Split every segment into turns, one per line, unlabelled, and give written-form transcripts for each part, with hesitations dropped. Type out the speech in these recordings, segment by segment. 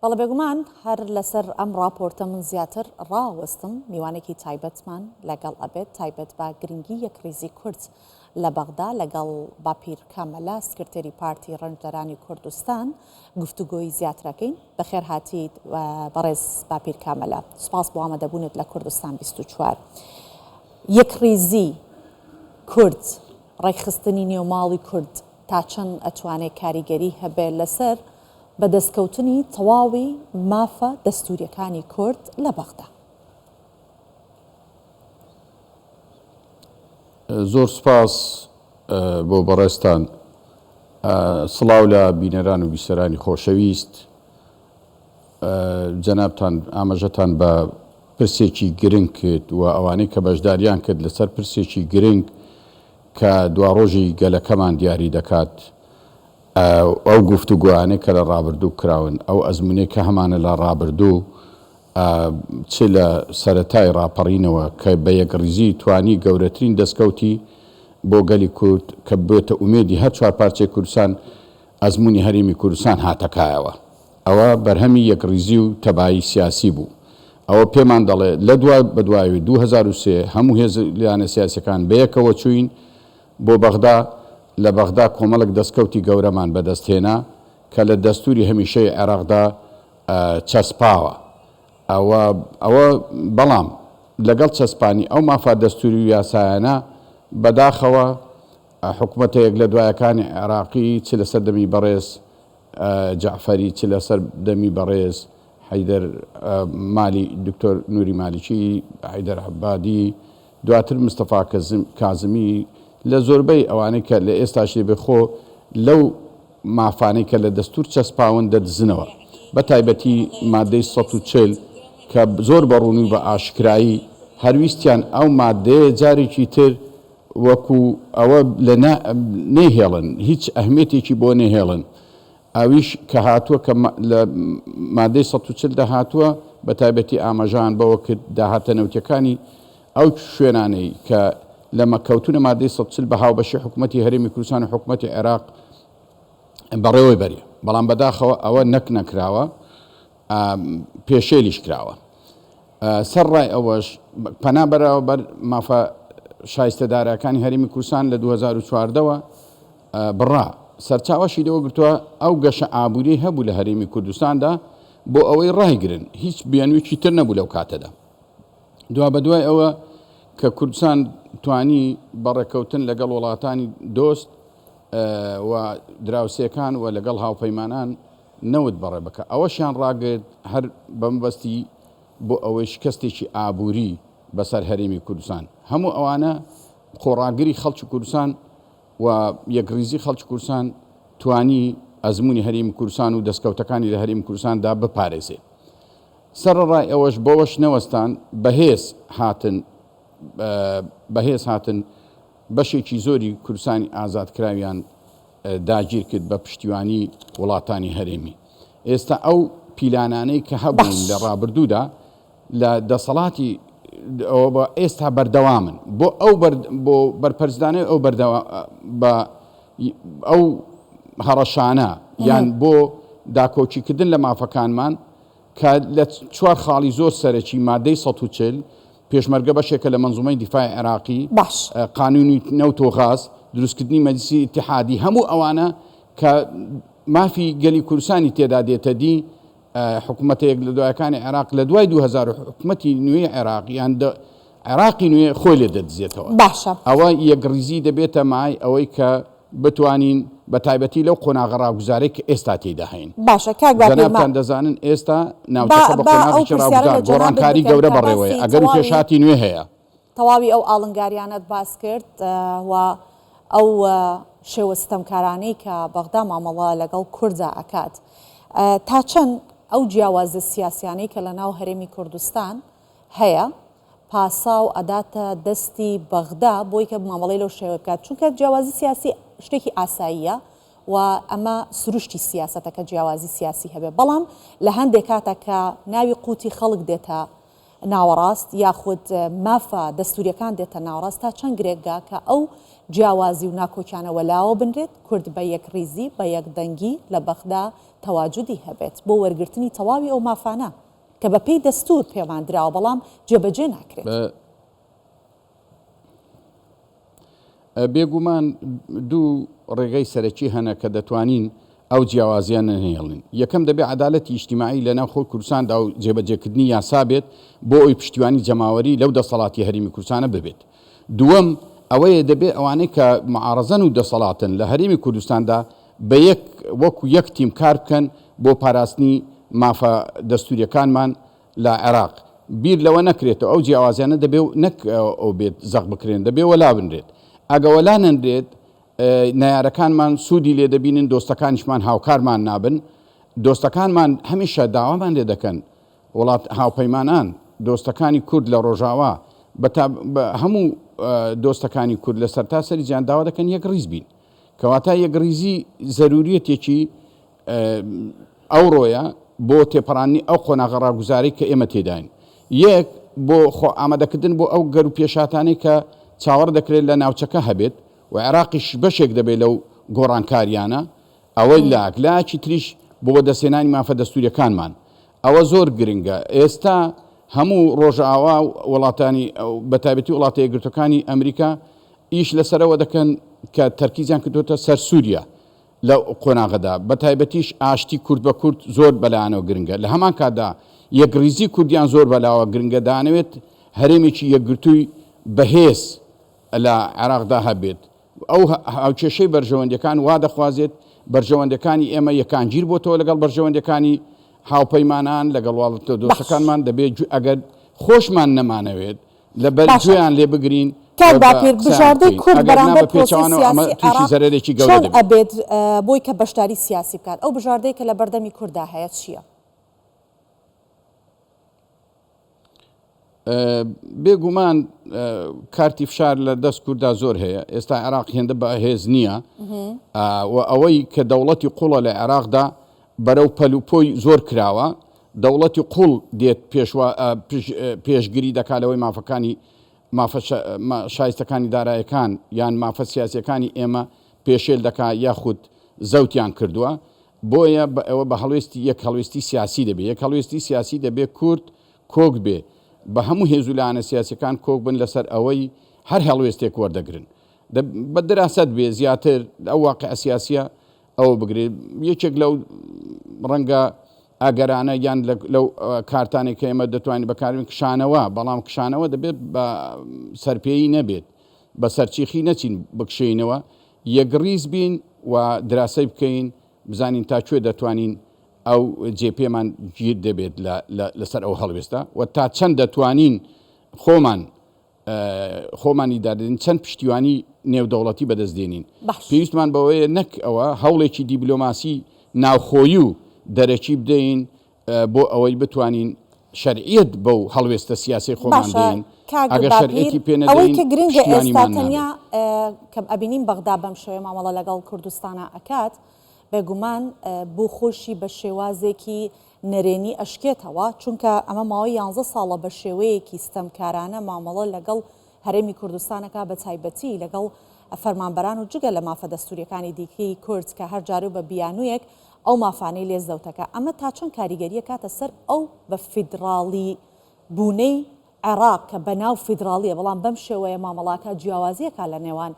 بەڵە بێگومان هەر لەسەر ئەم راپۆرتە من زیاتر ڕاوەستم میوانێکی تایبەتمان لەگەڵ ئەبێت تایبەت بە گرنگی یەکریزی کورد لە بەغدا لەگەڵ باپیر کامەلا سکرتێری پارتی ڕەنجدەرانی کوردستان گفتوگۆی زیاترەکەین بەخێر هاتیت بەڕێز باپیر کامەلا سوپاس بۆ ئامادەبوونت لە کوردستان 24 یەکریزی کورد ڕێکخستنی نێوماڵی کورد تا چەند ئەتوانێت کاریگەری هەبێت لەسەر بەدەستکەوتنی تەواوی مافە دەستوریەکانی کورد لە بەغدا.
زۆر سپاس بۆ بەڕێستان سڵاو لە بینەران و بیسەرانی خۆشەویست جەنابتان ئاماژەتان بە پرسێکی گرنگ کرد و ئەوانەی کە بەشداریان کرد لەسەر پرسێکی گرنگ کە دوا ڕۆژی گەلەکەمان دیاری دەکات ئەو گفتوگویانەی کە لە ڕابردوو کراون ئەو ئەزمونەی کە هەمانە لە ڕابردوو چ لە سەرەتای ڕاپەڕینەوە کە بە یەکریزی توانی گەورەترین دەستکەوتی بۆ گەلی کورد کە بێتە ئومێدی هەر چوار پارچەی کوردستان ئەزمموی هەرێمی کوردستان هاتەکایەوە ئەوە بەرهەمی یەکریزی و تەبایی سیاسی بوو ئەوە پێمان دەڵێ لە دوای بەدواوی 2003 هەموو هێزیانە سیاسەکان بەیەکەوە چوین بۆ بەغدا لە بەغدا کۆمەڵک دەستکەوتی گەورەمان بەدەستهێنا کە لە دەستوری هەمیشەی عێراقدا چەسپاوە ئەوە بەڵام لەگەڵ چەسپانی ئەو مافا دەستوری و یاسایانە بەداخەوە حکوومەتەیەک لە دوایەکانی عێراقی چ لەسەر دەمی بەڕێز جعفەری چ لەسەر دەمی بەڕێز حەیدەر مالی دکتۆر نووری مالیکی حەیدەر عەبادی دواتر مستەفا کازمی لە زۆربەی ئەوانەی کە لە ئێستاشی بخۆ لەو مافانەی کە لە دەستور چەسپاون دەدزنەوە بە تایبەتی مادەی 140 کە زۆر بەڕوونی بە ئاشکرایی هەرویستیان ئەو مادەیە جارێکی تر وەکو ئەوە لە نەیهێڵن هیچ ئەهمێتێکی بۆ نەهێڵن ئەویش کە هاتووە کە لە مادەی 140 داهاتووە بە تایبەتی ئاماژان بەوە کرد داهاتە نەوتەکانی ئەو شوێنانەی کە لە مەکەوتونە مادەی 140 بە هاوبەشی حکوومەتی هەرێمی کوردستان و حکوومەتی عێراق بەڕێوەی بەریە بەڵام بەداخەوە ئەوە نەکراوە پێشێلیش کراوە سەر ڕای ئەوەش پەنا بەراوەبەر مافە شایستەدارەکانی هەرێمی کوردستان لە 2014ەوە بڕا سەرچاوەشی لەوە گرتووە ئەو گەشە ئابووری هەبوو لە هەرێمی کوردستاندا بۆ ئەوەی ڕایگرن هیچ بیانوێکی تر نەبوو لەو کاتەدا دوا بەدوای ئەوە کە کوردستان توانی بەڕێکەوتن لەگەڵ وڵاتانی دۆست و دراوسێکان و لەگەڵ هاوپەیمانان نەوت بەڕێ بکە ئەوەشیان ڕاگرت هەر بەمبەستی بۆ ئەوەی شکستێکی ئابووری بەسەر هەرێمی کوردستان هەموو ئەوانە خۆڕاگری خەڵکی کوردستان و یەکریزی خەڵکی کوردستان توانی ئەزمموی هەرێمی کوردستان و دەستکەوتەکانی لە هەرێمی کوردستاندا بپارێزێ سەرڕای ئەوەش بۆوەش نەوەستان بەهێز هاتن بەشێکی زۆری کوردستانی ئازادکراویان داگیر کرد بە پشتیوانی وڵاتانی هەرێمی ئێستا ئەو پیلانانەی کە هەبوون لە ڕابردوودا لە دەسەڵاتی ئێستا بەردەوامن بۆ بەرپەرزدانەی ئەو ئەو هەڕەشانە یان بۆ داکۆچیکردن لە مافەکانمان کە لە چوار خاڵی زۆر سەرەکی مادەی 140 پێشمەرگە بەشێکە لە منزومەی دیفاعی عێراقی قانونی نەوت و غاز دروستکردنی مەجلیسی ئیتیحادی هەموو ئەوانە کە مافی گەلی کوردستانی تێدا دێتە دی حکوومەتەیەک لە دوایەکانی عێراق لە دوای 2000 حکوومەتی نوێی عێراق یان عێراقی نوێ خۆی لێ دەدزێتەوە ئەوە یەکریزی دەبێتە مای ئەوەی کە بتوانین بە تایبەتی لەو قۆناغە ڕاگوزارەی کە ئێستا تێدا هەین جەنابتان دەزانن ئێستا ناوچەکە بە قۆناغێکی ڕاگوزار گۆڕانکاری گەورە بەڕێوەیە ئەگەر و پێشاتی نوێ هەیە
تەواوی ئەو ئاڵنگاریانت باس کرد و ئەو شێوەستەمکارانەی کە بەغدا مامەڵە لەگەڵ کووردا ئەکات تا چەند ئەو جیاوازە سیاسیانەی کە لە ناو هەرێمی کوردستان هەیە پاسا و ئەداتە دەستی بەغدا بۆی کە مامەڵی لەو شێوە بکات چونکە جیاوازی سیاسی شتێکی ئاساییە و ئەمە سروشتی سیاسەتەکە جیاوازی سیاسی هەبێ بەڵام لە هەندێک کاتە کە ناوی قوتی خەڵک دێتە ناوەڕاست یاخود مافە دەستوریەکان دێتە ناوەڕاست تا چەند گرێکگا کە ئەو جیاوازی و ناکۆکیانە وەلاوە بنرێت کورد بە یەک ریزی بە یەک دەنگی لە بەغدا تەواجودی هەبێت بۆ وەرگرتنی تەواوی ئەو مافانە کە بە پێی دەستور پێماندراوە بەڵام جێبەجێ ناکرێت.
بێگومان دوو ڕێگەی سەرەکی هەنە کە دەتوانین ئەو جیاوازیان نهێڵن. یەکەم دەبێت عەدالەتی ئیجتیماعی لەناو خۆی کوردستاندا و جێبەجێکردنی یاسا بێت بۆ ئەوی پشتیوانی جەماوەری لەو دەسەڵاتی هەرێمی کوردستانە ببێت. دووەم ئەوەیە دەبێت ئەوانەی کە معارەزەن و دەسەڵاتن لە هەرێمی کوردستاندا بە وەکو یەک تیم کار بکەن بۆ پاراستنی مافە دەستوریەکانمان لە عێراق. بیر لەوە نەکرێتەوە ئەو جیاوازیانە دەبێت نەک ئەو بێت زەق بکرێن دەبێت وەلا بنرێت. ئەگە وەلا نەندرێت نایارەکانمان سوودی لێ دەبینن دۆستەکانیشمان هاوکارمان نابن دۆستەکانمان هەمیشە داوامان لێ دەکەن وڵات هاوپەیمانان دۆستەکانی کورد لە ڕۆژاوا هەموو دۆستەکانی کورد لە سەرتاسەری جیان داوا دەکەن یەک ڕیز بین کەواتە یەکڕیزی زەروریەتێکی ئەوڕۆیە بۆ تێپەڕانی ئەو قۆناغە ڕاگوزاری کە ئێمە تێداین یەک بۆ خۆ ئامادەکردن بۆ ئەو گەر و پێشاتانەی کە چاوەڕ دەکرێت لە ناوچەکە هەبێت و عێراقیش بەشێک دەبێت لەو گۆڕانکاریانە ئەوەی لاکی تریش بۆ دەسێنانی مافە دەستوریەکانمان ئەوە زۆر گرنگە ئێستا هەموو ڕۆژئاوا وڵاتانی بەتایبەتی وڵاتە یەکگرتوەکانی ئەمریکا ئیش لەسەرەوە دەکەن کە تەرکیزیان کردوتە سەر سووریا لە قۆناغەدا بەتایبەتیش ئاشتی کورد بە کورد زۆر بەلایانەوە گرنگە لە هەمان کاتدا یەکریزی کوردیان زۆر بەلاوە گرنگە دانەوێت هەرێمێکی یەکگرتووی بەهێز لە عێراقدا هەبێت ئەو هاوکێشەی بەرژەوەندەکان وا دەخوازێت بەرژەوەندەکانی ئێمە یەکانگیر بۆتەوە لەگەڵ بەرژەوەندەکانی هاوپەیمانان لەگەڵ وڵاتە دۆستەکانمان دەبێت ئەگەر خۆشمان نەمانەوێت لە بەرجێیان لێ بگرین
کار باپیر بژاردەی کورد بەرامبەر پرۆسی سیاسی چۆن ئەبێت بۆی کە بەشداری سیاسی بکات ئەو بژاردەی کە لە بەردەمی کووردا هەیە چییە؟
بێگومان کارتی فشار لە دەست کووردا زۆر هەیە ئێستا عێراق هێندە بەهێز نییە و ئەوەی کە دەوڵەتی قوڵە لە عێراقدا بەرەو پەلوپۆی زۆر کراوە دەوڵەتی قوڵ دێت پێشگیری دەکاتەوەی مافەکانی شایستەکانی دارایەکان یان مافە سیاسیەکانی ئێمە پێشێل دەکات یاخود زەوتیان کردووە بۆیە ئەوە بە هەڵوێستی یەک هەڵوێستی سیاسی دەبێت یەک هەڵوێستی سیاسی دەبێت کورد کۆک بێ بە هەموو هێزولانە سیاسەکان کۆک بن لەسەر ئەوەی هەر هەڵوێستێک وەردەگرن بە دراست بێ زیاتر ئەو واقع سیاسیە ئەو بگرێت یەکێک لەو ڕەنگە ئاگەرانە یان لەو کارتانێک کە ئێمە دەتوانین بەکاربین کشانەوە بەڵام کشانەوە دەبێت بە سەرپێیی نەبێت بە سەرچیخی نەچین بکشینەوە یەکڕیز بین و دراسەی بکەین بزانین تا کوێ دەتوانین ئەو جێپێمان گیر دەبێت لەسەر ئەو هەڵوێستا و تا چەند دەتوانین خۆمانی دادێنین چەند پشتیوانی نێودەوڵەتی بەدەستدێنین پێویستمان بەوەیە نەک ئەوە هەوڵێکی دیبلۆماسی ناوخۆیی و دەرەکی بدەین بۆ ئەوەی بتوانین شەرعیەت بەو هەڵوێستە سیاسی خۆمان دێن ئەگەر شەرعیەتی پێ نەدەین
ئەوەی کە گرنگە ئێستا تەنیا کە ئەبینین بەغدا بەم شێوەیە مامەڵە لەگەڵ کوردستانە ئەکات بێگومان بۆ خۆشی بە شێوازێکی نەرێنی ئەشکێتەوە چونکە ئەمە ماوەی 11 ساڵە بە شێوەیەکی ستەمکارانە مامەڵە لەگەڵ هەرێمی کوردستانەکە بە تایبەتی لەگەڵ فەرمانبەران و جگە لە مافە دەستوریەکانی دیکەی کورد کە هەر جارێ بە بیانوویەک ئەو مافانەی لێز دەوتەکە ئەمە تا چەند کاریگەریە کاتە سەر ئەو بە فیدراڵی بوونەی عێراق کە بەناو فیدراڵیە بەڵام بەم شێوەیە مامەڵاکە جیاوازیەکە لە نێوان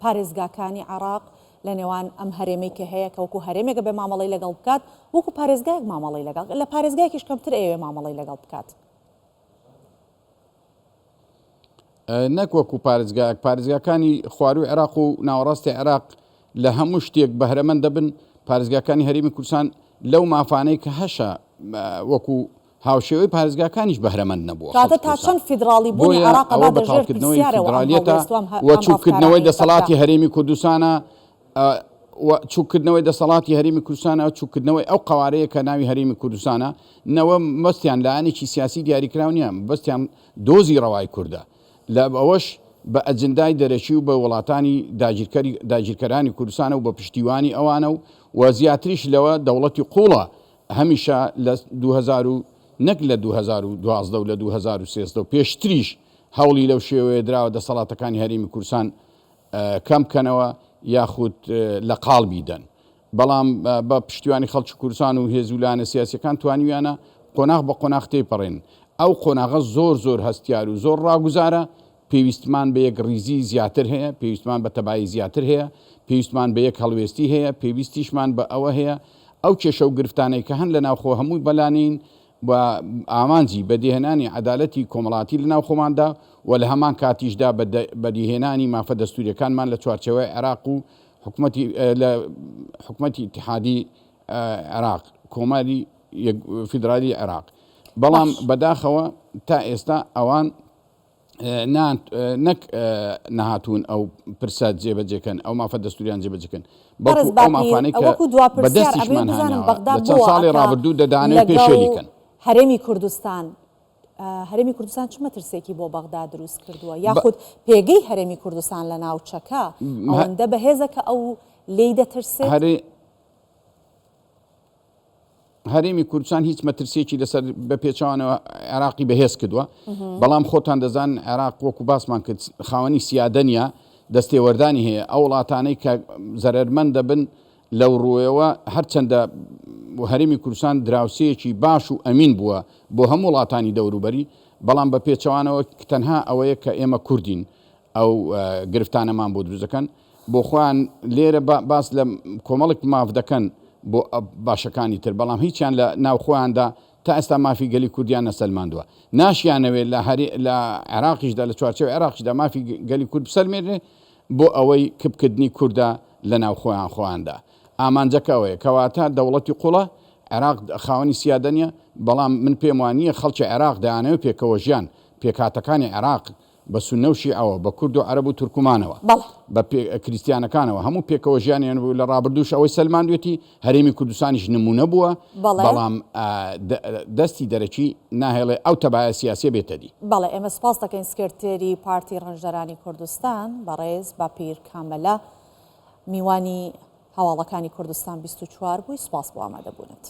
پارێزگاکانی عێراق لە نێوان ئەم هەرێمەی کە هەیە کە وەکو هەرێمێکە بێ مامەڵی لەگەڵ بکات وەکو پارێزگایەک مامەڵی لەگەڵ لە پارێزگایەکیش کەمتر ئەوێ مامەڵی لەگەڵ بکات
نەک وەکو پارێزگاکانی خواروی عێراق و ناوەڕاستی عێراق لە هەموو شتێک بەهرەمەند دەبن پارێزگاکانی هەرێمی کوردستان لەو مافانەی کە هەشە وەکو هاوشێوەی پارێزگاکانیش بەهرەمەند نەبووە
تا چەند فیدراڵی بوونی عێراق
و چووکردنەوەی دەسەڵاتی هەرێمی کوردستانە چووکردنەوەی دەسەڵاتی هەرێمی کوردستانە چووکردنەوەی ئەو قوارەیە کە ناوی هەرێمی کوردستانە نەوە مەستیان لایەنێکی سیاسی دیاریکراو نییە بەستیان دۆزی ڕەوای کووردە لە ئەوەش بە ئەجندای دەرەکی و بە وڵاتانی داگیرکەرانی کوردستانە و بە پشتیوانی ئەوانە و زیاتریش لەوە دەوڵەتی قوڵە هەمیشە لە 2009 نەک لە 2012 و لە 2013 و پێشتریش هەوڵی لەو شێوەیە درراوە دەسەڵاتەکانی هەرێمی کوردستان کەم بکەنەوە یاخود لە قاڵ بیدەن. بەڵام بە پشتیوانی خەڵکی کوردستان و هێزولانە سیاسیەکان توانیویانە قۆناغ بە قۆناغ تێپەڕێن. ئەو قۆناغە زۆر هەستیار و زۆر ڕاگوزارە. پێویستمان بە یەک ریزی زیاتر هەیە، پێویستمان بە تەبایی زیاتر هەیە، پێویستمان بە یەک هەڵوێستی هەیە، پێویستیشمان بە ئەوە هەیە ئەو کێشە و گرفتانەی کە هەن لە ناوخۆ هەمووی بەلانین بە ئامانجی بەدیهێنانی عەدالەتی کۆمەڵاتی لە ناو خۆماندا و لە هەمان کاتیشدا بەدیهێنانی مافە دەستوریەکانمان لە چوارچەوەی عێراق و حکومەتی ئیتیحادی عێراق کۆماری فیدرالی عێراق. بەڵام بەداخەوە تا ئێستا ئەوان نەک نەهاتوون ئەو پرسە جێبەجێکەن ئەو مافە دەستوریان جێبەجێکەن بەڵکو ئەو مافانەی کە بەدەستیشمان هەناوە لە چەند ساڵی ڕابردوو دەدانێت پێشێلیکەن.
هەرێمی کوردستان چ مەترسێکی بۆ بەغدا دروست کردووە یاخود پێگەی هەرێمی کوردستان لە ناوچەکە ئەوەندە بەهێزە کە ئەو لێی دەترسێت؟
هەرێمی کوردستان هیچ مەترسێکی لەسەر بە پێچوانەوە عێراقی بەهێز کردووە. بەڵام خۆتان دەزان عێراق وەکو باسمان کرد خاوەنی سیادەنیە دەستێوەردانی هەیە. ئەو وڵاتانەی کە زەرمەند دەبن لەو ڕوویەوە هەرچەندە هەرێمی کوردستان دراوسەیەکی باش و ئەمین بووە بۆ هەموو وڵاتانی دەوروبەری. بەڵام بە پێچەوانەوە تەنها ئەوەیە کە ئێمە کوردین ئەو گرفتانەمان بۆ دروستەکەن بۆ خۆیان لێرە باس لە کۆمەڵێک ماف دەکەن بۆ باشەکانی تر. بەڵام هیچیان لە ناو خۆیاندا تا ئێستا مافی گەلی کوردیان نەسەلماندووە. ناشیانەوێت لە عێراقیشدا لە چوارچێوەی عێراقیشدا مافی گەلی کورد بسەلمێنرێ بۆ ئەوەی کبکردنی کووردە لە ناو خۆیاندا. ئامانجەکەوەیە کەواتە دەوڵەتی قوڵە عێراق خاوەنی سیادەنیە. بەڵام من پێم وانییە خەڵکی عێراق دەیانەوێت پێکەوە ژیان پێکاتەکانی عێراق بە سونە و شیعەوە بە کورد و عەرەب و تورکمانەوە بە کریستیانەکانەوە هەموو پێکەوە ژیانیان بوو لە ڕابردووش ئەوەی سەلماندوێتی هەرێمی کوردستانیش نمونە بووە. بەڵام دەستی دەرەکی ناهێڵێ ئەو تەبایە سیاسیە بێتەدی.
بەڵێ ئێمە سپاس دەکەین سکرتێری پارتی ڕەنجدەرانی کوردستان بەڕێز باپیر کامەلە میوانی هەواڵەکانی کوردستان 24 بووی. سپاس بۆ ئامادەبوونت.